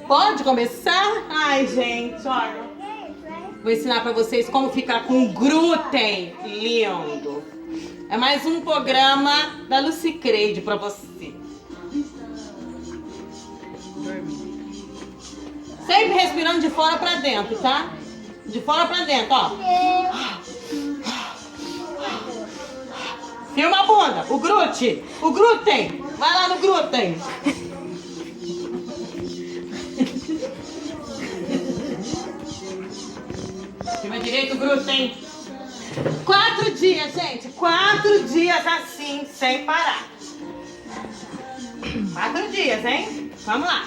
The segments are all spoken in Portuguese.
Pode começar? Ai, gente, olha. Vou ensinar pra vocês como ficar com glúten lindo. É mais um programa da Lucy Creide pra você. Sempre respirando de fora pra dentro, tá? De fora pra dentro, ó. Filma a bunda. O glúten. Vai lá no glúten. Filma direito o glúten. 4 dias, gente. 4 dias assim, sem parar. 4 dias, hein? Vamos lá.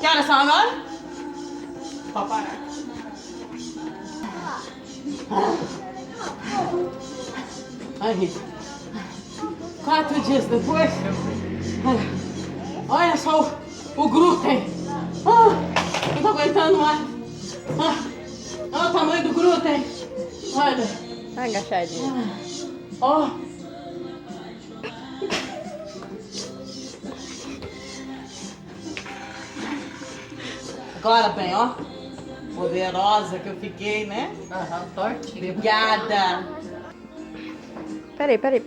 Que horas são agora? Pode parar. Ai, Rita. 4 dias depois. Olha só o glúten. Não tô aguentando mais. Olha o tamanho do glúten. Olha. Tá agachadinha. Ó. Agora bem, ó. Poderosa que eu fiquei, né? Aham, tortinho. Obrigada. Peraí.